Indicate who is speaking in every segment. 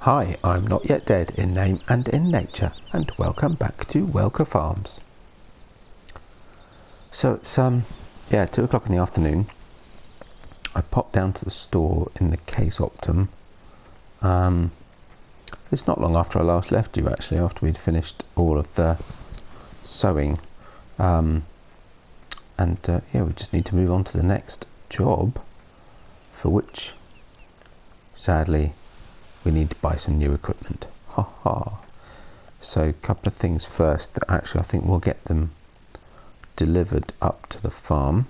Speaker 1: Hi, I'm Not Yet Dead in name and in nature, and welcome back to Welker Farms. So it's 2 o'clock in the afternoon. I popped down to the store in the Case Optum. It's not long after I last left you, actually, after we'd finished all of the sowing. We just need to move on to the next job, for which, sadly, we need to buy some new equipment. Ha ha. So a couple of things first that actually I think we'll get them delivered up to the farm.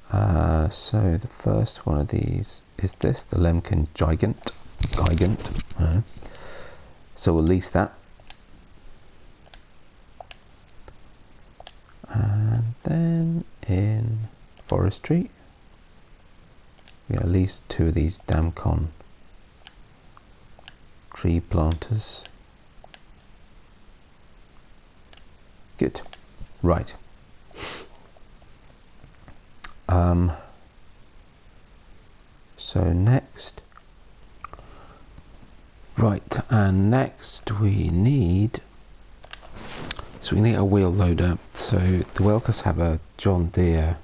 Speaker 1: So the first one of these is this, the Lemken-Gigant. So we'll lease that. And then in forestry, we're going to lease 2 of these Damcon tree planters. Good. Right. So next. Right, and next we need a wheel loader. So the Welkers have a John Deere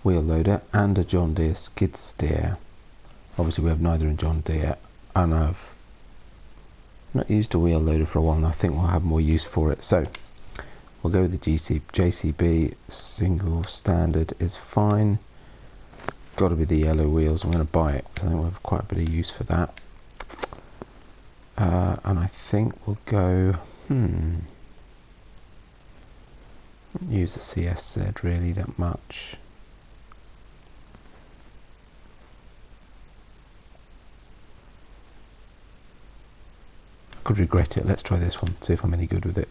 Speaker 1: wheel loader and a John Deere skid steer. Obviously we have neither in John Deere, and I've not used a wheel loader for a while, and I think we'll have more use for it. So we'll go with the JCB. Single standard is fine. Got to be the yellow wheels. I'm going to buy it because I think we'll have quite a bit of use for that. And I think we'll go use the CSZ really that much. I could regret it. Let's try this one, see if I'm any good with it.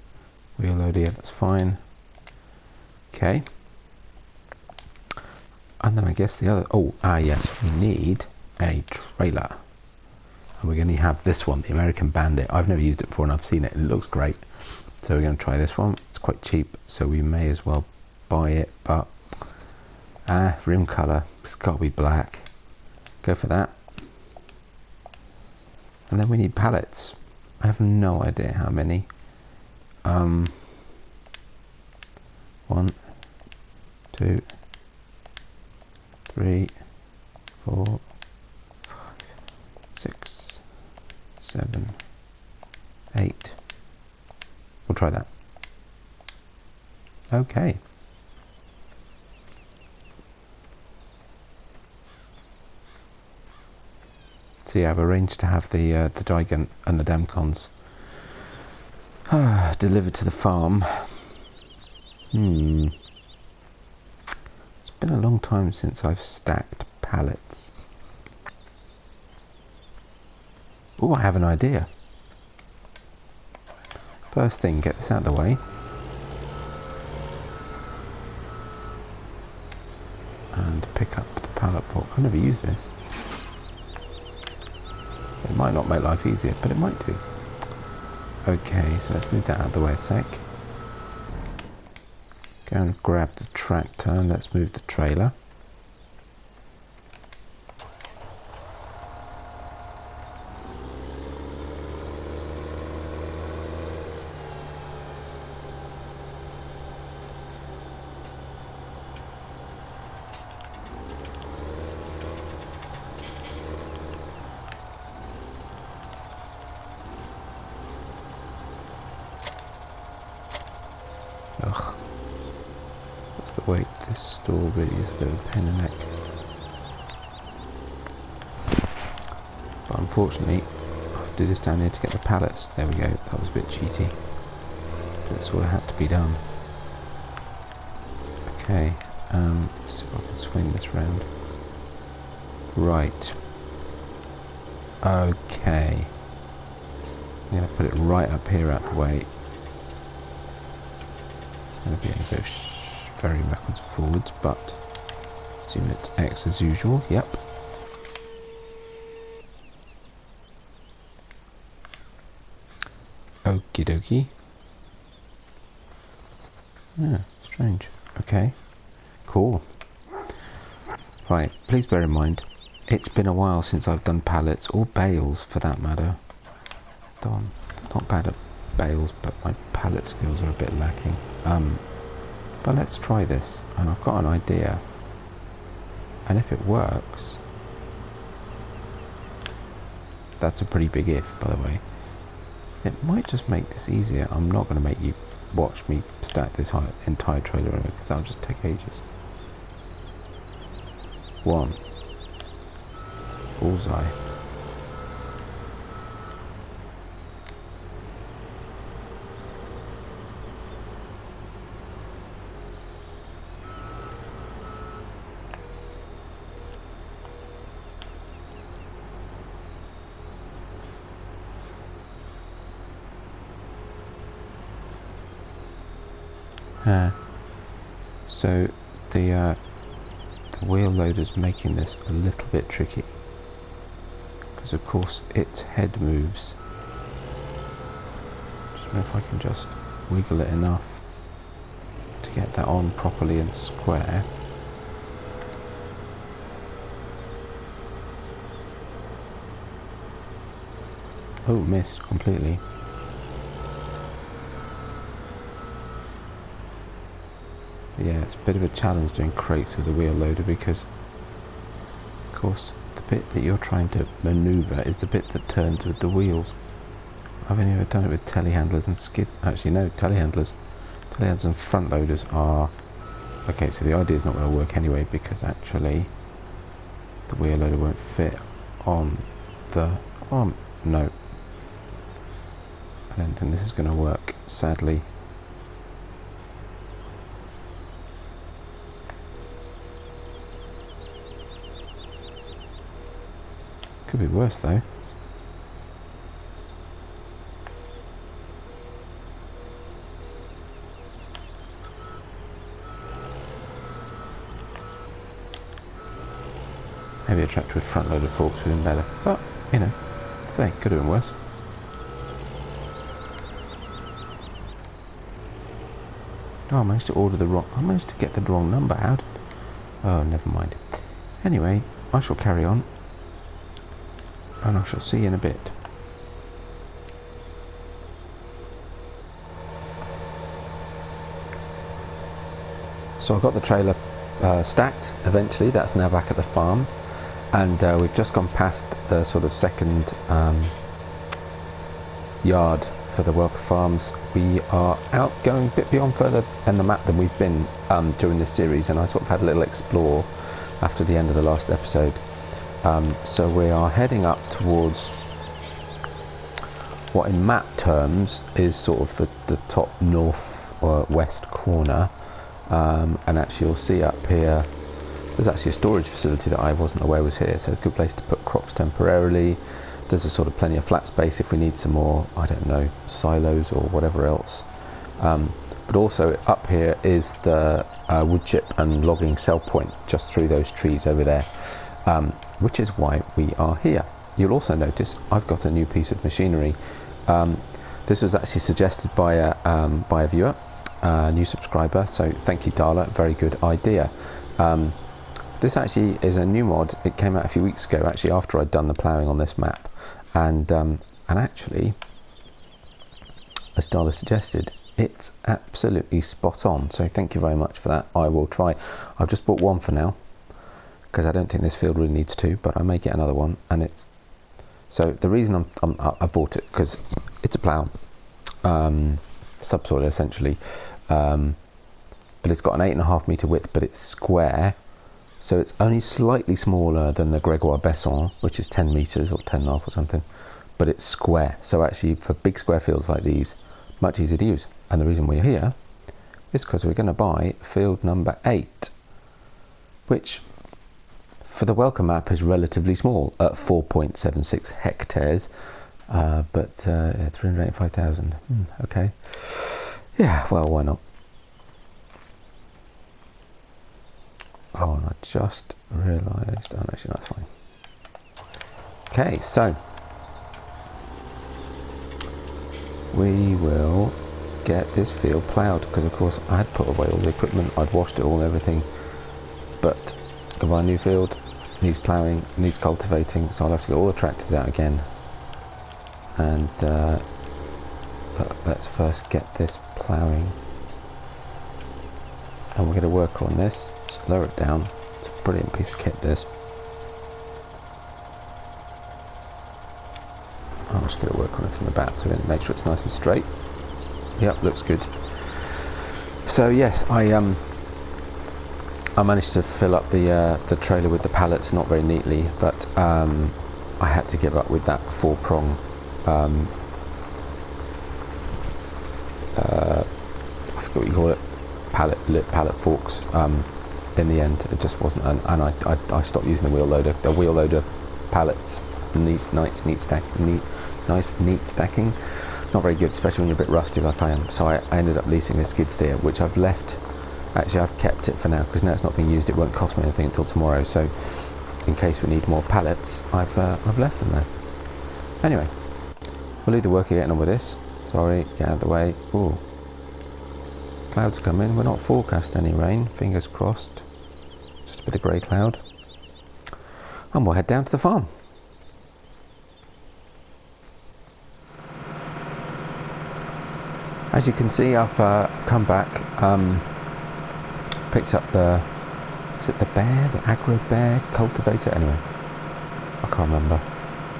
Speaker 1: Wheel loader, yeah, that's fine. Okay. And then I guess the other, yes, we need a trailer. And we're going to have this one, the American Bandit. I've never used it before and I've seen it and it looks great. So we're going to try this one. It's quite cheap, so we may as well buy it, but rim colour, it's got to be black. Go for that. And then we need pallets. I have no idea how many. 1, 2, 3, 4, 5, 6, 7, 8. We'll try that. Okay. So yeah, I've arranged to have the Gigant and the Damcons delivered to the farm. It's been a long time since I've stacked pallets. Oh, I have an idea. First thing, get this out of the way. And pick up the pallet box. I've never used this. It might not make life easier, but it might do. Okay, so let's move that out of the way a sec. Go and grab the tractor and let's move the trailer. Ugh. What's the weight? This store really is a bit of a pain in the neck. But unfortunately, I have to do this down here to get the pallets. There we go. That was a bit cheaty. But it sort of had to be done. Okay. Let's see if I can swing this round. Right. Okay. I'm going to put it right up here out the way. Going to be a bit of ferrying backwards and forwards, but assume it's X as usual. Yep. Okie dokie. Yeah, strange. Okay. Cool. Right, please bear in mind, It's been a while since I've done pallets, or bales for that matter. Though I'm not bad at bales, but my pallet skills are a bit lacking. But let's try this, and I've got an idea. And if it works... That's a pretty big if, by the way. It might just make this easier. I'm not going to make you watch me stack this entire trailer over, because that'll just take ages. 1. Bullseye. So the wheel loader's making this a little bit tricky, because of course its head moves. Just wonder if I can just wiggle it enough to get that on properly and square. Oh, missed completely. Yeah, it's a bit of a challenge doing crates with the wheel loader, because of course the bit that you're trying to manoeuvre is the bit that turns with the wheels. I've only ever done it with telehandlers and skids. Actually no, telehandlers and front loaders are... Okay, so the idea is not going to work anyway, because actually the wheel loader won't fit on the... Oh no, I don't think this is going to work, sadly. Could be worse though. Maybe a tractor with front loaded forks would have been better, but you know, say could have been worse. Oh, I managed to order the wrong. I managed to get the wrong number. How did? Oh, never mind. Anyway, I shall carry on. And I shall see you in a bit. So I got the trailer stacked eventually. That's now back at the farm, and we've just gone past the sort of second yard for the Welker Farms. We are out going a bit beyond further in the map than we've been during this series, and I sort of had a little explore after the end of the last episode. So we are heading up towards what in map terms is sort of the top north or west corner, and actually you'll see up here there's actually a storage facility that I wasn't aware was here, so it's a good place to put crops temporarily. There's a sort of plenty of flat space if we need some more, I don't know, silos or whatever else. But also up here is the wood chip and logging sell point just through those trees over there. Which is why we are here. You'll also notice I've got a new piece of machinery. This was actually suggested by a viewer, a new subscriber, so thank you Darla, very good idea. This actually is a new mod. It came out a few weeks ago, actually after I'd done the ploughing on this map, and actually, as Darla suggested, it's absolutely spot on, so thank you very much for that. I will try. I've just bought one for now, because I don't think this field really needs two, but I may get another one. And it's so the reason I bought it, because it's a plough, subsoil essentially, but it's got an 8.5 metre width, but it's square, so it's only slightly smaller than the Gregoire Besson, which is 10 metres or 10.5 or something, but it's square. So actually for big square fields like these, much easier to use. And the reason we're here is because we're going to buy field number 8, which for the Welker map is relatively small at 4.76 hectares, but 385,000. Okay. Yeah, well, why not? Oh, and I just realised. Oh, actually, that's fine. Okay, so we will get this field ploughed, because of course I had put away all the equipment, I'd washed it all and everything, but go buy a new field, needs ploughing, needs cultivating, so I'll have to get all the tractors out again. And but let's first get this ploughing, and we're going to work on this. So lower it down. It's a brilliant piece of kit, this. I'm just going to work on it from the back, so we're going to make sure it's nice and straight. Yep, looks good. So yes, I managed to fill up the trailer with the pallets, not very neatly, but I had to give up with that 4-prong I forget what you call it, pallet forks. In the end, it just wasn't, and I stopped using the wheel loader. The wheel loader pallets, nice neat stacking, not very good, especially when you're a bit rusty like I am. So I ended up leasing a skid steer, which I've left. Actually, I've kept it for now because now it's not being used. It won't cost me anything until tomorrow. So, in case we need more pallets, I've left them there. Anyway, we'll leave the worker getting on with this. Sorry, get out of the way. Ooh, clouds come in. We're not forecast any rain. Fingers crossed. Just a bit of grey cloud. And we'll head down to the farm. As you can see, I've come back. Picked up the, is it the bear, the AgroBear cultivator? Anyway, I can't remember.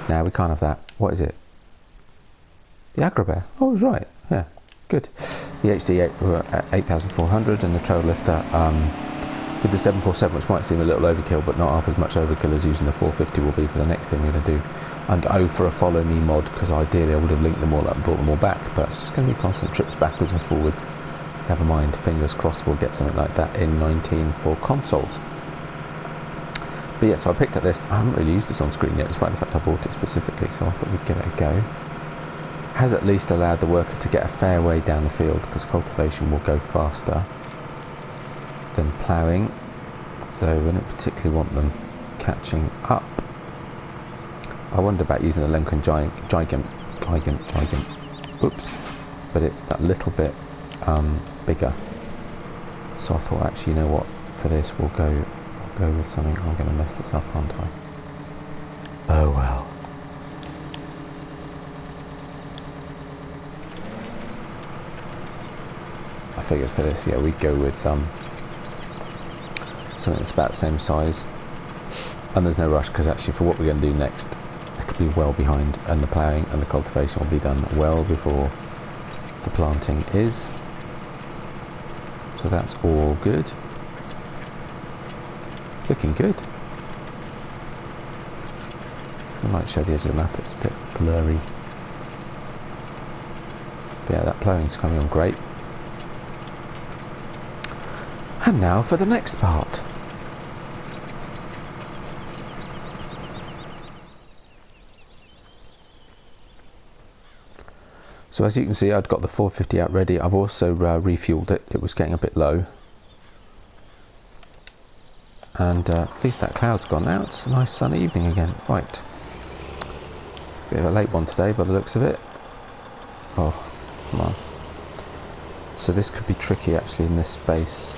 Speaker 1: No, we can't have that. What is it? The AgroBear. Oh, I was right. Yeah, good. The HD 8400 and the trail lifter with the 747, which might seem a little overkill, but not half as much overkill as using the 450 will be for the next thing we're going to do. And for a follow me mod, because ideally I would have linked them all up and brought them all back, but it's just going to be constant trips backwards and forwards. Never mind, fingers crossed we'll get something like that in 19 for consoles. But yeah, so I picked up this. I haven't really used this on screen yet, despite the fact I bought it specifically, so I thought we'd give it a go. Has at least allowed the worker to get a fair way down the field, because cultivation will go faster than ploughing, so we don't particularly want them catching up. I wonder about using the Lemken-Gigant, oops, but it's that little bit bigger. So I thought, actually, you know what? For this, we'll go with something. I'm going to mess this up, aren't I? Oh well. I figured for this, yeah, we'd go with something that's about the same size. And there's no rush, because actually, for what we're going to do next, it'll be well behind, and the ploughing and the cultivation will be done well before the planting is. So that's all good. Looking good. I might show the edge of the map, it's a bit blurry. But yeah, that ploughing's coming on great. And now for the next part. So as you can see, I'd got the 450 out ready. I've also refueled it. It was getting a bit low. And at least that cloud's gone now. It's a nice sunny evening again. Right. Bit of a late one today by the looks of it. Oh, come on. So this could be tricky actually in this space.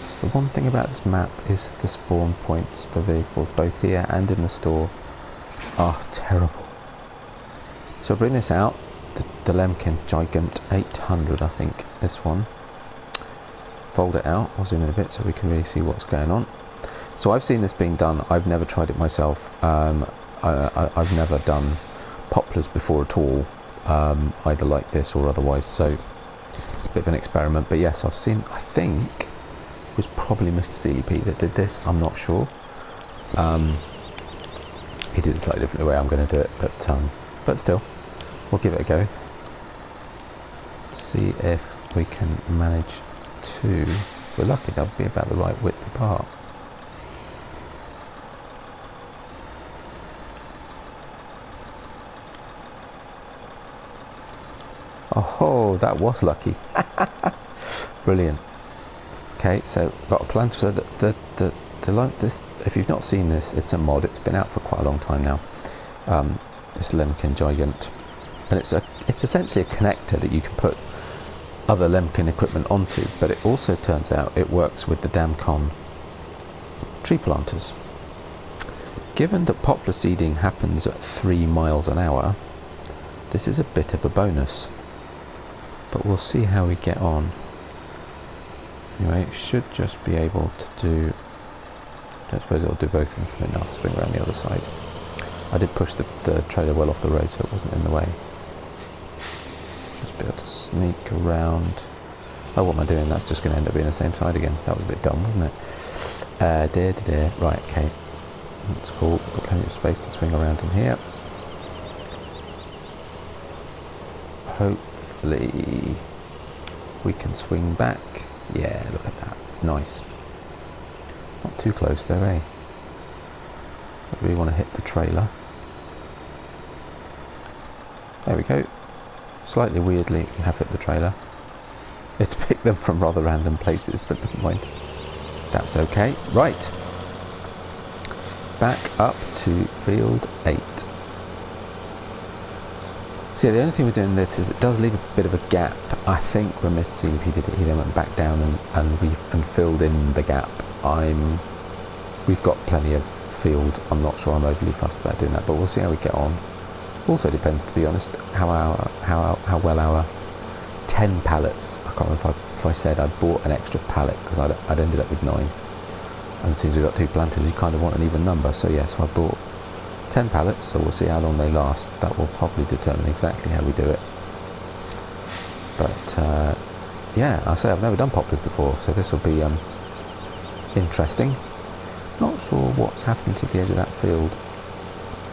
Speaker 1: So the one thing about this map is the spawn points for vehicles, both here and in the store, are terrible. So I'll bring this out. The Lemken-Gigant 800, I think, this one. Fold it out, I'll zoom in a bit so we can really see what's going on. So I've seen this being done, I've never tried it myself. I've never done poplars before at all, either like this or otherwise, so it's a bit of an experiment. But yes, I've seen, I think it was probably Mr. CEP that did this, I'm not sure. He did it slightly different way I'm going to do it, but still, we'll give it a go. See if we can manage to, we're lucky they'll be about the right width apart. Oh, that was lucky. Brilliant. Okay, so got a plan. So this, if you've not seen this, it's a mod. It's been out for quite a long time now. This Lemken-Gigant, and it's essentially a connector that you can put other Lemken equipment onto, but it also turns out it works with the Damcon tree planters. given that poplar seeding happens at 3 miles an hour, this is a bit of a bonus. But we'll see how we get on. Anyway, it should just be able to do... I don't suppose it'll do both of them. I'll swing around the other side. I did push the trailer well off the road so it wasn't in the way. Just be able to sneak around. Oh, what am I doing? That's just going to end up being the same side again. That was a bit dumb, wasn't it? Dear. Right, okay. That's cool. We've got plenty of space to swing around in here. Hopefully we can swing back. Yeah, look at that. Nice. Not too close though, eh? I really want to hit the trailer. There we go. Slightly weirdly, we have hit the trailer. It's picked them from rather random places, but never mind. That's okay. Right. Back up to field 8. So yeah, the only thing we're doing this is it does leave a bit of a gap. I think when Mr. CDP did it, he then went back down and filled in the gap. We've got plenty of field. I'm not sure I'm overly fussed about doing that, but we'll see how we get on. Also depends, to be honest, how well our 10 pallets. I can't remember if I said I'd bought an extra pallet because I'd ended up with 9. And as soon as we got 2 planters, you kind of want an even number. So yes, I bought 10 pallets, so we'll see how long they last. That will probably determine exactly how we do it. But yeah, I say I've never done poplars before, so this will be interesting. Not sure what's happened to the edge of that field.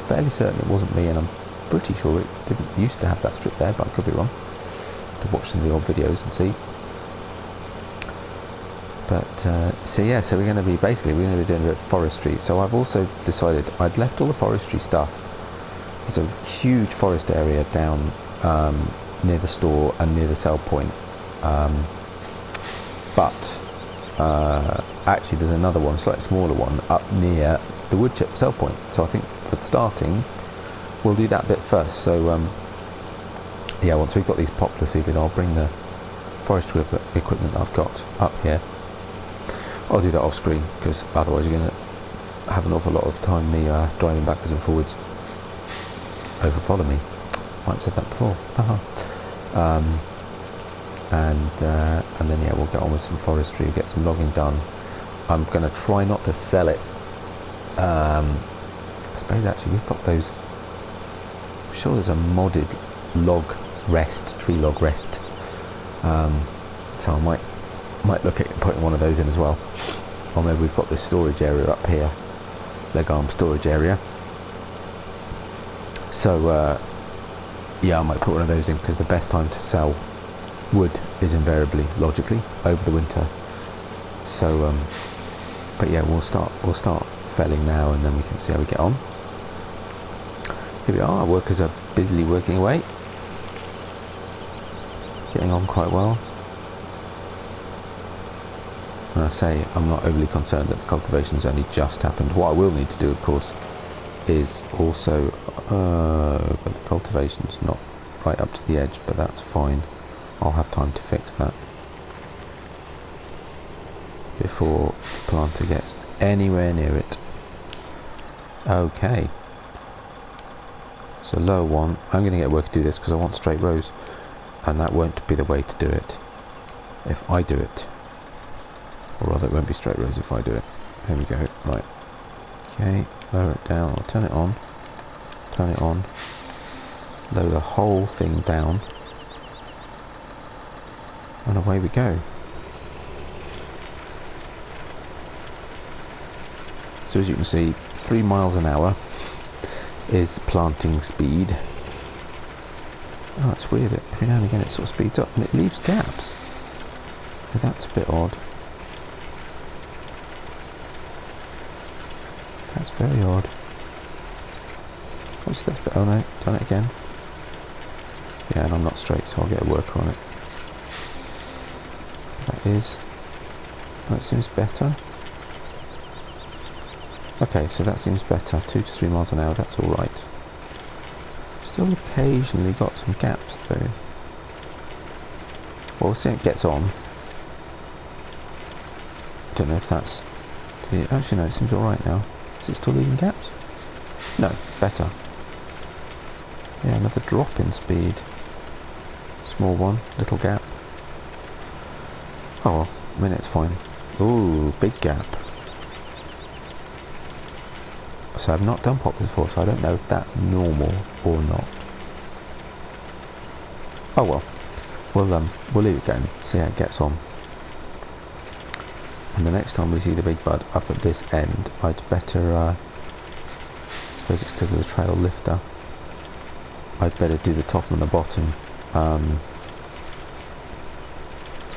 Speaker 1: Fairly certain it wasn't me, and I'm pretty sure it didn't used to have that strip there, but I could be wrong. To watch some of the old videos and see. But so yeah, so we're going to be doing a bit of forestry. So I've also decided I'd left all the forestry stuff. There's a huge forest area down near the store and near the sell point. But actually there's another one, slightly smaller one, up near the wood chip sell point. So I think for starting, we'll do that bit first. So yeah, once we've got these poplar seeded, I'll bring the forestry equipment that I've got up here. I'll do that off screen because otherwise you're going to have an awful lot of time me driving backwards and forwards over follow me. Might have said that before. And then yeah, we'll get on with some forestry, get some logging done. I'm going to try not to sell it. I suppose actually we've got those. I'm sure there's a modded tree log rest. So I might look at putting one of those in as well. Or maybe we've got this storage area up here, leg arm storage area. So yeah, I might put one of those in because the best time to sell wood is invariably, logically, over the winter. So but yeah, we'll start felling now, and then we can see how we get on. Here we are. Our workers are busily working away, getting on quite well. And I say I'm not overly concerned that the cultivation's only just happened. What I will need to do, of course, is also but the cultivation's not right up to the edge, but that's fine. I'll have time to fix that before the planter gets anywhere near it. Okay. So lower one, I'm going to get work to do this because I want straight rows, and that won't be the way to do it if I do it. Or rather, it won't be straight rows if I do it. Here we go. Right. Okay. Lower it down. I'll turn it on. Turn it on. Lower the whole thing down. And away we go. So as you can see, 3 miles an hour is planting speed. Oh, it's weird. Every now and again it sort of speeds up and it leaves gaps. So that's a bit odd. That's very odd. What's this bit? Oh no, done it again. Yeah, and I'm not straight, so I'll get a worker on it. That is. That seems better. Okay, so that seems better. 2 to 3 miles an hour, that's alright. Still occasionally got some gaps though. Well, we'll see how it gets on. Don't know if that's... Actually no, it seems alright now. Is it still leaving gaps? No, better. Yeah, another drop in speed. Small one, little gap. Oh well, I mean it's fine. Ooh, big gap. So I've not done poplars before, so I don't know if that's normal or not. Oh well, we'll leave it going, see how it gets on. And the next time we see the big bud up at this end, I'd better, I suppose it's because of the trail lifter, I'd better do the top and the bottom as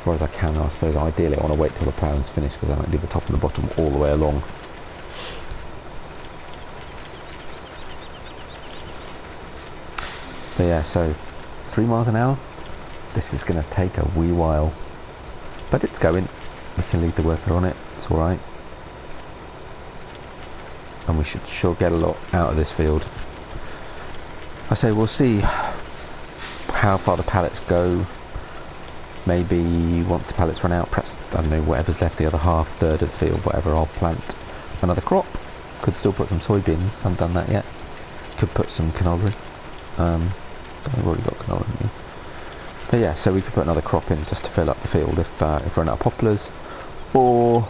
Speaker 1: far as I can. I suppose ideally I want to wait till the plowing's finished, because then I can do the top and the bottom all the way along. But yeah, so 3 miles an hour, this is going to take a wee while, but it's going. We can leave the worker on it, it's alright, and we should sure get a lot out of this field. I say we'll see how far the pallets go. Maybe once the pallets run out, perhaps, I don't know, whatever's left, the other half, third of the field, whatever, I'll plant another crop. Could still put some soybean, haven't done that yet. Could put some canola. I've already got canola in me. But yeah, so we could put another crop in just to fill up the field if we're run out of poplars. Or,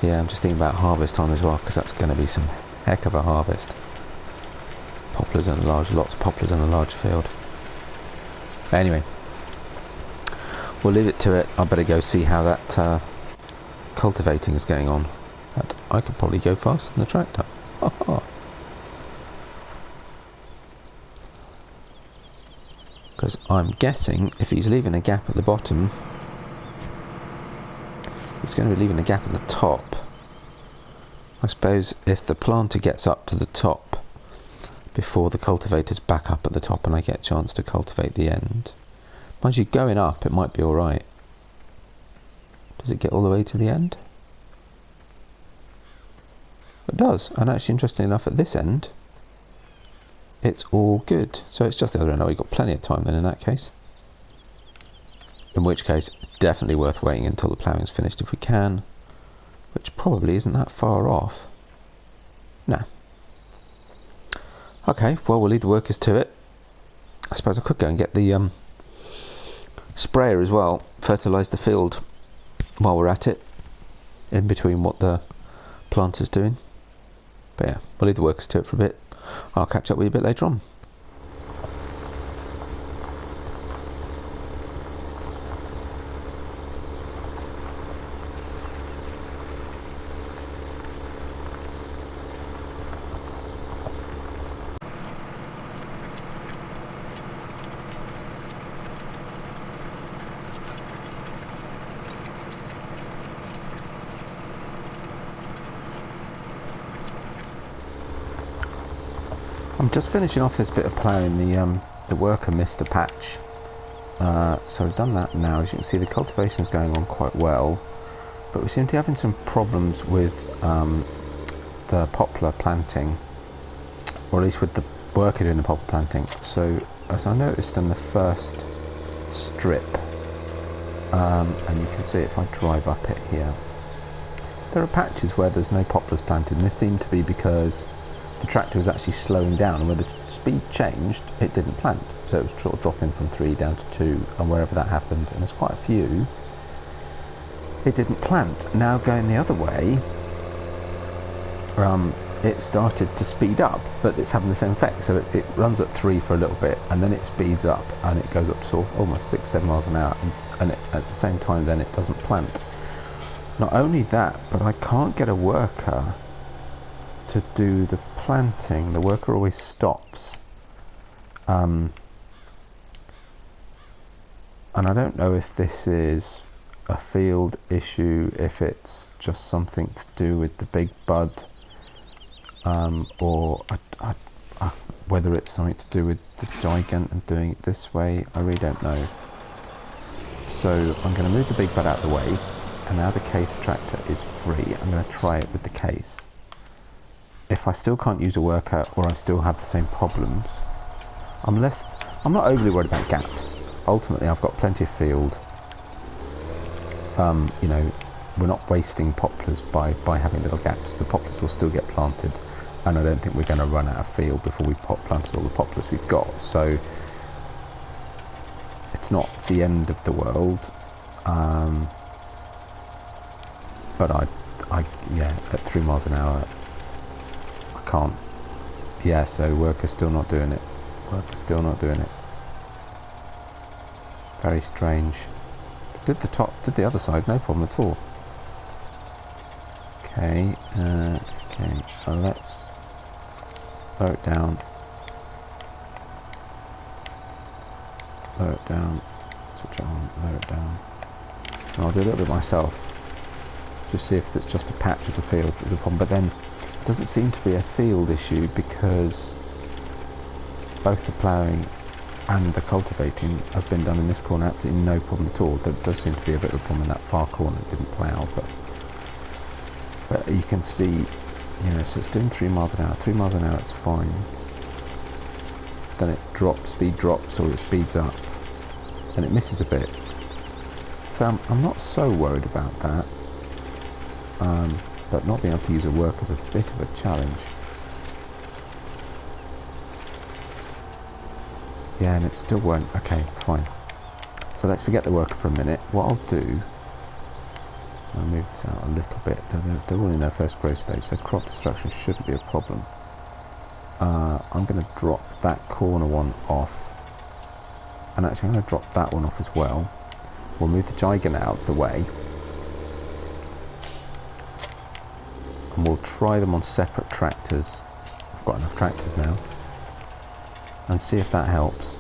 Speaker 1: yeah, I'm just thinking about harvest time as well, because that's going to be some heck of a harvest. Poplars in a large, lots of poplars in a large field. But anyway, we'll leave it to it. I better go see how that cultivating is going on. But I could probably go faster than the tractor. Because I'm guessing if he's leaving a gap at the bottom, he's going to be leaving a gap at the top. I suppose if the planter gets up to the top before the cultivator's back up at the top and I get a chance to cultivate the end. Mind you, going up it might be alright. Does it get all the way to the end? It does, and actually interestingly enough at this end it's all good. So it's just the other end. Oh, we've got plenty of time then in that case. In which case, it's definitely worth waiting until the ploughing's finished if we can. Which probably isn't that far off. No. Okay, well we'll leave the workers to it. I suppose I could go and get the sprayer as well. Fertilise the field while we're at it. In between what the planter's doing. But yeah, we'll leave the workers to it for a bit. I'll catch up with you a bit later on. I'm just finishing off this bit of ploughing. The worker missed a patch, so I've done that now. As you can see, the cultivation is going on quite well, but we seem to be having some problems with the poplar planting, or at least with the worker doing the poplar planting. So as I noticed in the first strip, and you can see if I drive up it here, there are patches where there's no poplars planted, and this seemed to be because the tractor was actually slowing down, and when the speed changed it didn't plant, so it was sort of dropping from 3 down to 2, and wherever that happened, and there's quite a few, it didn't plant. Now going the other way, it started to speed up, but it's having the same effect. So it runs at 3 for a little bit, and then it speeds up and it goes up to sort of almost 6-7 miles an hour, and at the same time then it doesn't plant. Not only that, but I can't get a worker to do the planting. The worker always stops, and I don't know if this is a field issue, if it's just something to do with the big bud, or whether it's something to do with the gigant and doing it this way. I really don't know. So I'm going to move the big bud out of the way, and now the case tractor is free. I'm going to try it with the case. If I still can't use a worker, or I still have the same problems, I'm not overly worried about gaps. Ultimately I've got plenty of field. You know, we're not wasting poplars by having little gaps. The poplars will still get planted. and I don't think we're going to run out of field before we planted all the poplars we've got, so it's not the end of the world. But yeah, at 3 miles an hour I can't. Yeah, so worker's still not doing it. Very strange. Did the other side, no problem at all. Okay, so let's lower it down. Switch it on, lower it down. And I'll do a little bit myself. Just see if it's just a patch of the field that's a problem. But then it doesn't seem to be a field issue, because both the ploughing and the cultivating have been done in this corner, absolutely no problem at all. There does seem to be a bit of a problem in that far corner, it didn't plough, but you can see, you know, so it's doing 3 miles an hour. 3 miles an hour, it's fine. Then it drops, speed drops, or it speeds up, and it misses a bit. So I'm not so worried about that. But not being able to use a work is a bit of a challenge. Yeah, and it still won't. Okay, fine. So let's forget the worker for a minute. What I'll do, I'll move this out a little bit. They're all in their first growth stage, so crop destruction shouldn't be a problem. I'm going to drop that corner one off, and actually I'm going to drop that one off as well. We'll move the Gigant out of the way, and we'll try them on separate tractors. I've got enough tractors now, and see if that helps.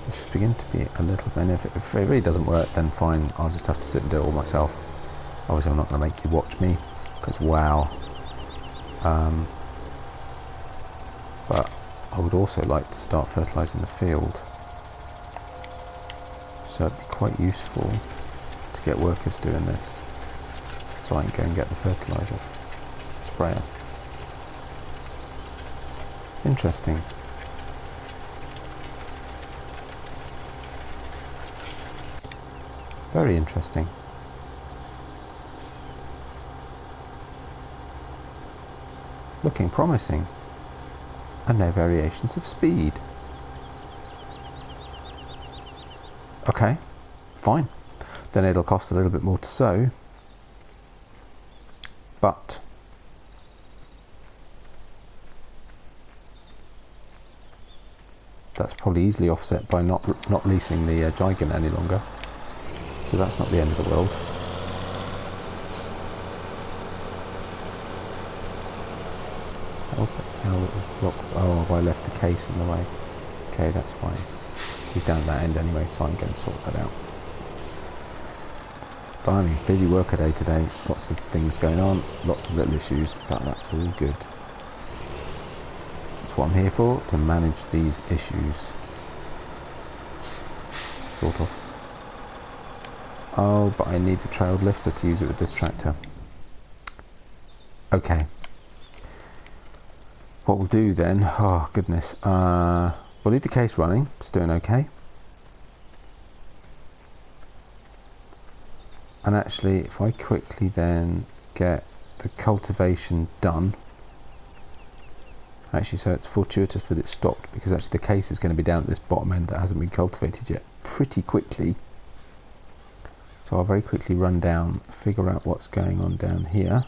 Speaker 1: It's beginning to be a little bit, and if it really doesn't work, then fine, I'll just have to sit and do it all myself. Obviously I'm not going to make you watch me, because wow. But I would also like to start fertilising the field, so it'd be quite useful to get workers doing this, so I can go and get the fertiliser sprayer. Interesting. Very interesting. Looking promising. And no variations of speed. Okay, fine. Then it'll cost a little bit more to sow, but that's probably easily offset by not leasing the Gigant any longer. So that's not the end of the world. Oh, I left the case in the way. Okay, that's fine. He's down at that end anyway, so I'm going to sort that out. Blimey, busy worker day today. Lots of things going on, lots of little issues, but that's all good. That's what I'm here for, to manage these issues. Sort of. Oh, but I need the trailed lifter to use it with this tractor. Okay. What we'll do then, oh goodness, we'll leave the case running, it's doing okay. And actually, if I quickly then get the cultivation done, actually, so it's fortuitous that it stopped, because actually the case is going to be down at this bottom end that hasn't been cultivated yet pretty quickly. So I'll very quickly run down, figure out what's going on down here.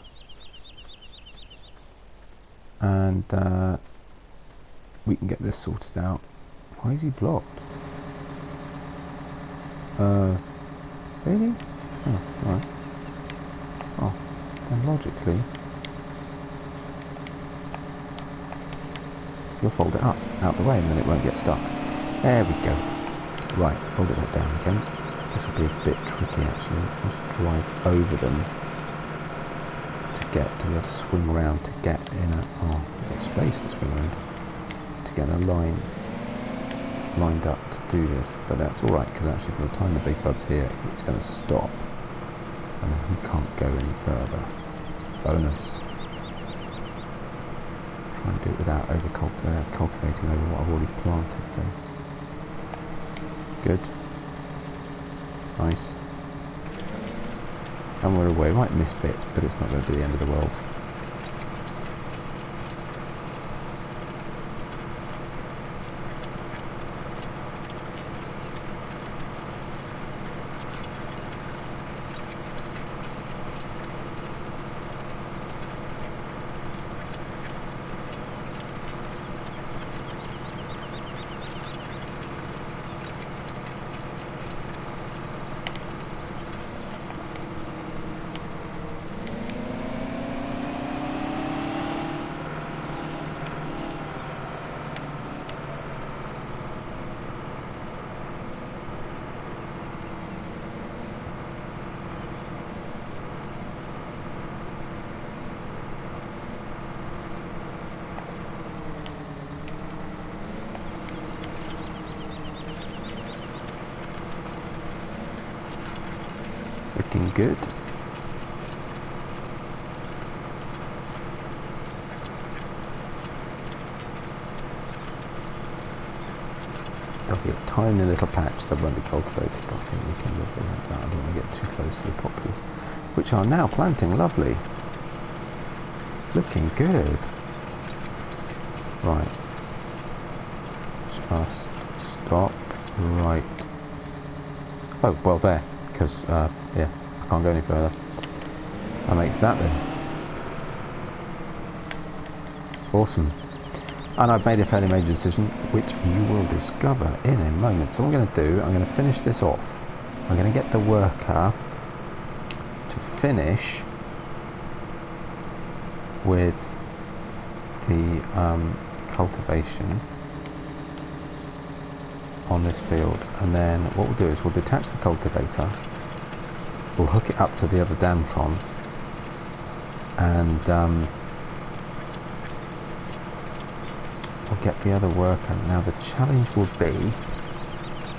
Speaker 1: And we can get this sorted out. Why is he blocked? Really? Oh, right. Oh, then logically you'll fold it up, out the way, and then it won't get stuck. There we go. Right, fold it back down again. This will be a bit tricky actually. Let's drive over them to be able to swing around to get in a, oh, get space to swing around, to get a line lined up to do this, but that's alright, because actually by the time the big bud's here, it's going to stop, and he can't go any further. Bonus. Try and do it without cultivating over what I've already planted though. Good. Nice. And we're away. We might miss bits, but it's not going to be the end of the world. looking good. There'll be a tiny little patch that won't be cultivated, but I think we can live with that. I don't want to get too close to the poplars, which are now planting lovely. Looking good. Right. Just stop right. Oh, well there, because, yeah, I can't go any further. That makes that then. Awesome. And I've made a fairly major decision, which you will discover in a moment. So what I'm going to do, I'm going to finish this off. I'm going to get the worker to finish with the cultivation on this field, and then what we'll do is we'll detach the cultivator, we'll hook it up to the other dam con, and we'll get the other worker. Now the challenge will be,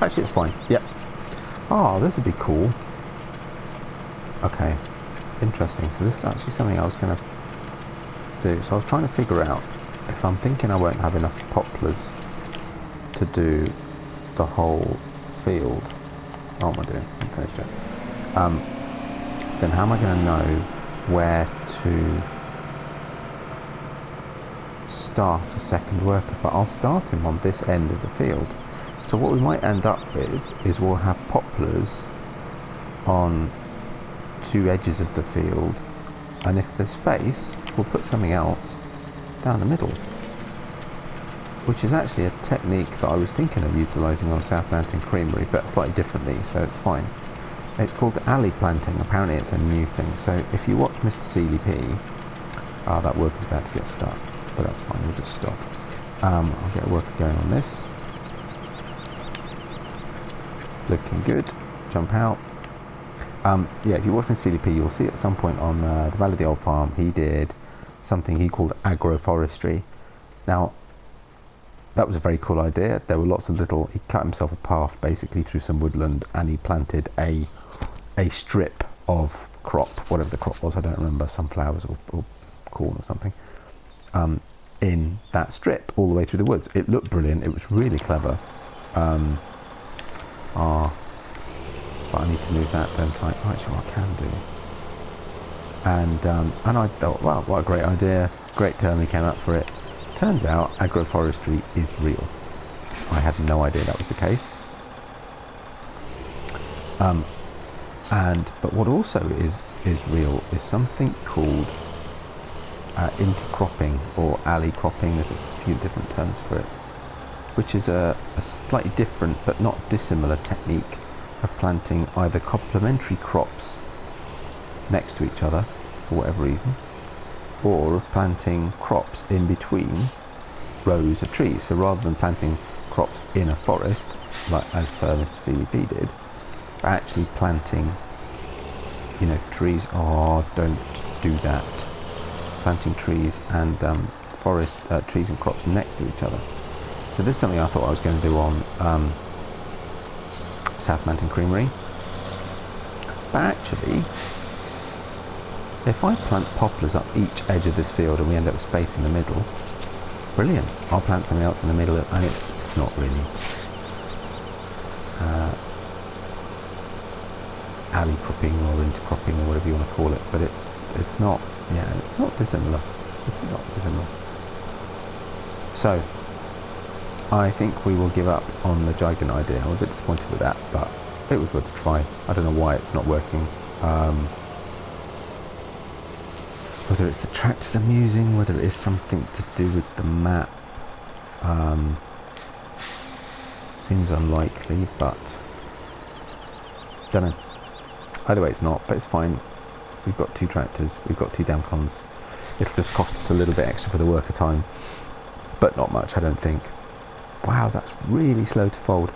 Speaker 1: actually it's fine, yep. Oh, this would be cool. Okay, interesting. So this is actually something I was going to do. So I was trying to figure out if I'm thinking I won't have enough poplars to do the whole field. What am I doing? Okay, then how am I going to know where to start a second worker? But I'll start him on this end of the field. So what we might end up with is we'll have poplars on two edges of the field, and if there's space we'll put something else down the middle, which is actually a technique that I was thinking of utilising on South Mountain Creamery, but slightly differently, so it's fine. It's called alley planting. Apparently it's a new thing. So if you watch Mr. Seeley P, that worker's about to get stuck, but that's fine, we'll just stop. I'll get a worker going on this. Looking good. Jump out. Yeah, if you watch Mr. Seeley P, you'll see at some point on the Valley of the Old Farm, he did something he called agroforestry. Now, that was a very cool idea. There were lots of little, he cut himself a path basically through some woodland, and he planted a strip of crop, whatever the crop was, I don't remember, sunflowers or corn or something, in that strip all the way through the woods. It looked brilliant, it was really clever. But I need to move that, don't I? Oh, actually, I can do. And I thought, wow, what a great idea, great term, he came up for it. Turns out agroforestry is real. I had no idea that was the case. But what also is real is something called intercropping or alley cropping. There's a few different terms for it, which is a slightly different but not dissimilar technique of planting either complementary crops next to each other for whatever reason, or of planting crops in between rows of trees. So rather than planting crops in a forest, like as per Mr. CDP did, actually planting, trees. Oh, don't do that. Planting trees and forest trees and crops next to each other. So this is something I thought I was going to do on South Mountain Creamery. But actually, if I plant poplars up each edge of this field and we end up with space in the middle, brilliant. I'll plant something else in the middle, and it's not really alley cropping or intercropping or whatever you want to call it, but it's not dissimilar. It's not dissimilar. So I think we will give up on the Gigant idea. I was a bit disappointed with that, but it was worth a try. I don't know why it's not working. Whether it's the tractors I'm using, whether it is something to do with the map, seems unlikely, but don't know. Either way it's not, but it's fine. We've got two tractors, we've got two dam cons. It'll just cost us a little bit extra for the worker time, but not much, I don't think. Wow, that's really slow to fold.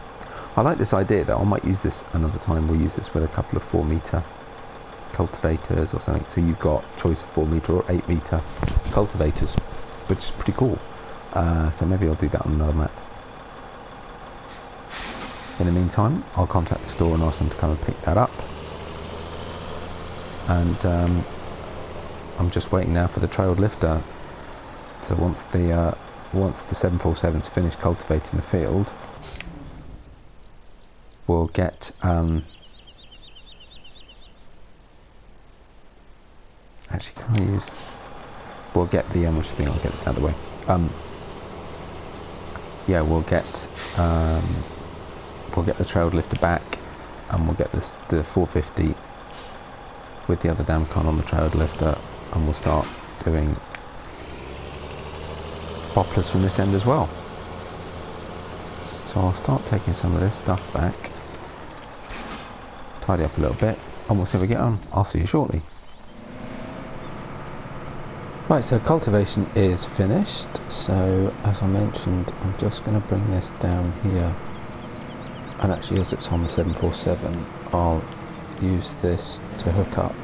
Speaker 1: I like this idea though. I might use this another time. We'll use this with a couple of 4 metre cultivators or something. So you've got choice of 4 metre or 8 metre cultivators, which is pretty cool. So maybe I'll do that on another map. In the meantime, I'll contact the store and ask them to come and pick that up. and I'm just waiting now for the trailed lifter. So once the 747's finished cultivating the field, we'll get actually, can I use? We'll get the which thing? I'll get this out of the way. Yeah, we'll get the trailed lifter back, and we'll get the 450 with the other damn con on the trailed lifter, and we'll start doing poplars from this end as well. So I'll start taking some of this stuff back, tidy up a little bit, and we'll see how we get on. I'll see you shortly. Right, so cultivation is finished. So as I mentioned, I'm just going to bring this down here, and actually as it's on the 747, I'll use this to hook up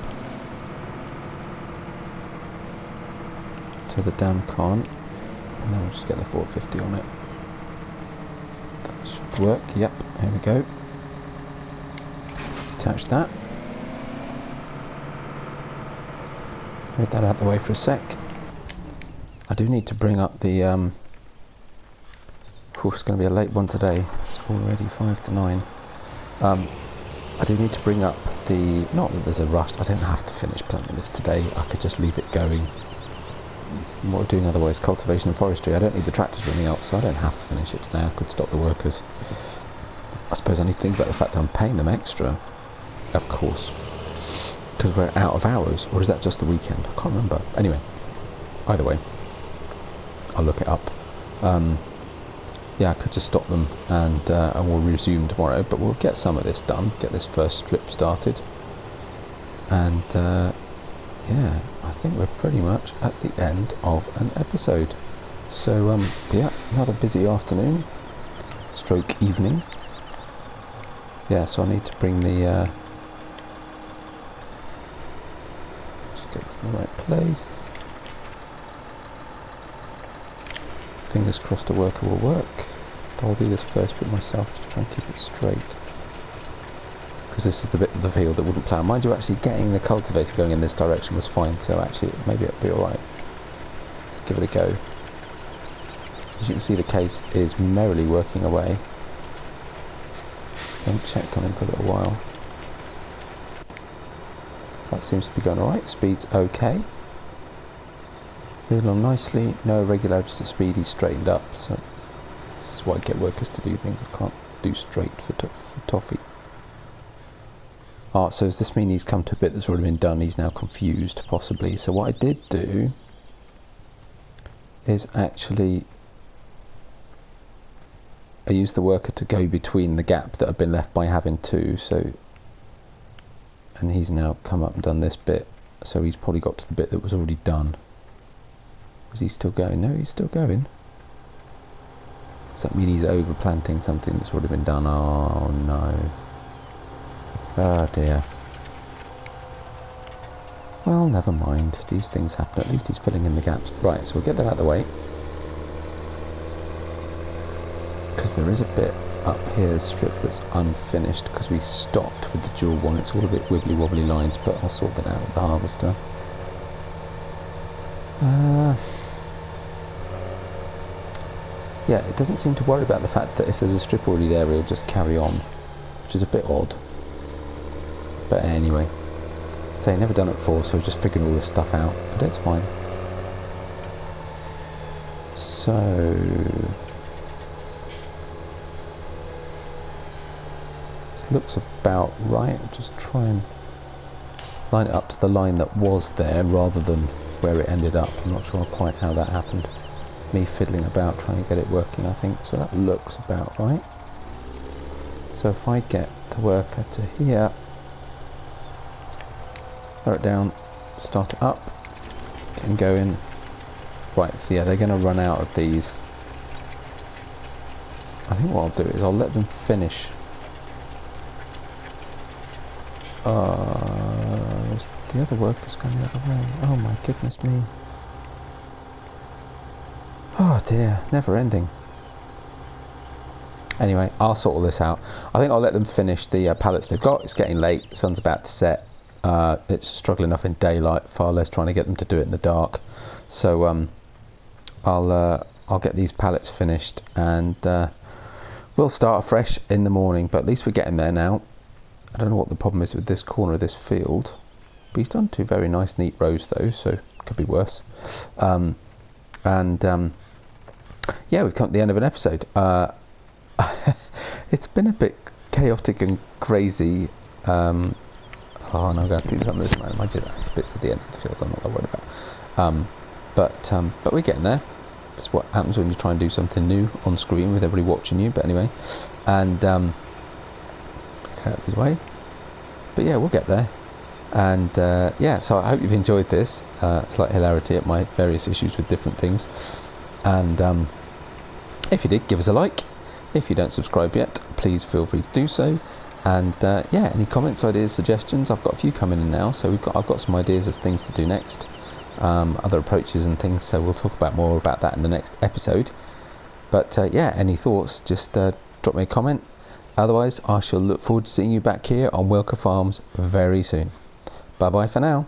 Speaker 1: to the dam con, and then we'll just get the 450 on it. That should work. Yep, here we go. Attach that. Move that out of the way for a sec. I do need to bring up the it's going to be a late one today. It's already 5 to 9. I do need to bring up the, not that there's a rush, I don't have to finish planting this today, I could just leave it going. What we're doing otherwise, cultivation and forestry, I don't need the tractors or anything else, so I don't have to finish it today. I could stop the workers. I suppose I need to think about the fact I'm paying them extra, of course, because we're out of hours, or is that just the weekend? I can't remember. Anyway, either way, I'll look it up. Yeah, I could just stop them, and we'll resume tomorrow, but we'll get some of this done, get this first strip started, and yeah, I think we're pretty much at the end of an episode. So yeah, another busy afternoon, stroke evening. Yeah, so I need to bring the just get this in the right place. Fingers crossed a worker will work. I'll do this first bit myself, just try and keep it straight, because this is the bit of the field that wouldn't plough. Mind you, actually getting the cultivator going in this direction was fine, so actually maybe it'll be alright. Let's give it a go. As you can see, the case is merrily working away. I haven't checked on him for a little while. That seems to be going alright, speed's okay. Moving along nicely, no irregularities at speed, he's straightened up, so this is why I get workers to do things I can't do straight for toffee. Ah, so does this mean he's come to a bit that's already been done? He's now confused, possibly. So what I did do is actually I used the worker to go between the gap that had been left by having two, so, and he's now come up and done this bit, so he's probably got to the bit that was already done. Was he still going? No, he's still going. Does that mean he's overplanting something that's already been done? Oh no. Oh dear. Well, never mind. These things happen. At least he's filling in the gaps. Right, so we'll get that out of the way. Because there is a bit up here, a strip that's unfinished, because we stopped with the dual one. It's all a bit wibbly wobbly lines, but I'll sort that out with the harvester. Yeah, it doesn't seem to worry about the fact that if there's a strip already there, it'll just carry on, which is a bit odd. But anyway, so I've never done it before, so just figuring all this stuff out, but it's fine. So this looks about right. I'll just try and line it up to the line that was there rather than where it ended up. I'm not sure quite how that happened. Me fiddling about trying to get it working, I think. So that looks about right. So if I get the worker to here, slow it down, start it up, get him going. Right, so yeah, they're going to run out of these. I think what I'll do is I'll let them finish. The other worker's gone the other way. Oh my goodness me. Oh dear, never ending. Anyway, I'll sort all this out. I think I'll let them finish the pallets they've got. It's getting late, sun's about to set. It's struggling enough in daylight, far less trying to get them to do it in the dark. So I'll get these pallets finished, and we'll start afresh in the morning, but at least we're getting there now. I don't know what the problem is with this corner of this field, but he's done 2 very nice neat rows though, so it could be worse. Yeah, we've come to the end of an episode. It's been a bit chaotic and crazy. Oh no, I'm going to do some of this, man. Mind you, that's bits at the ends of the field, so I'm not that worried about. But we're getting there. That's what happens when you try and do something new on screen with everybody watching you. But anyway, and out of his way. But yeah, we'll get there. And yeah, so I hope you've enjoyed this. Slight hilarity at my various issues with different things. And if you did, give us a like. If you don't subscribe yet, please feel free to do so. And yeah, any comments, ideas, suggestions? I've got a few coming in now, so I've got some ideas as things to do next, other approaches and things. So we'll talk about more about that in the next episode. But yeah, any thoughts? Just drop me a comment. Otherwise, I shall look forward to seeing you back here on Welker Farms very soon. Bye bye for now.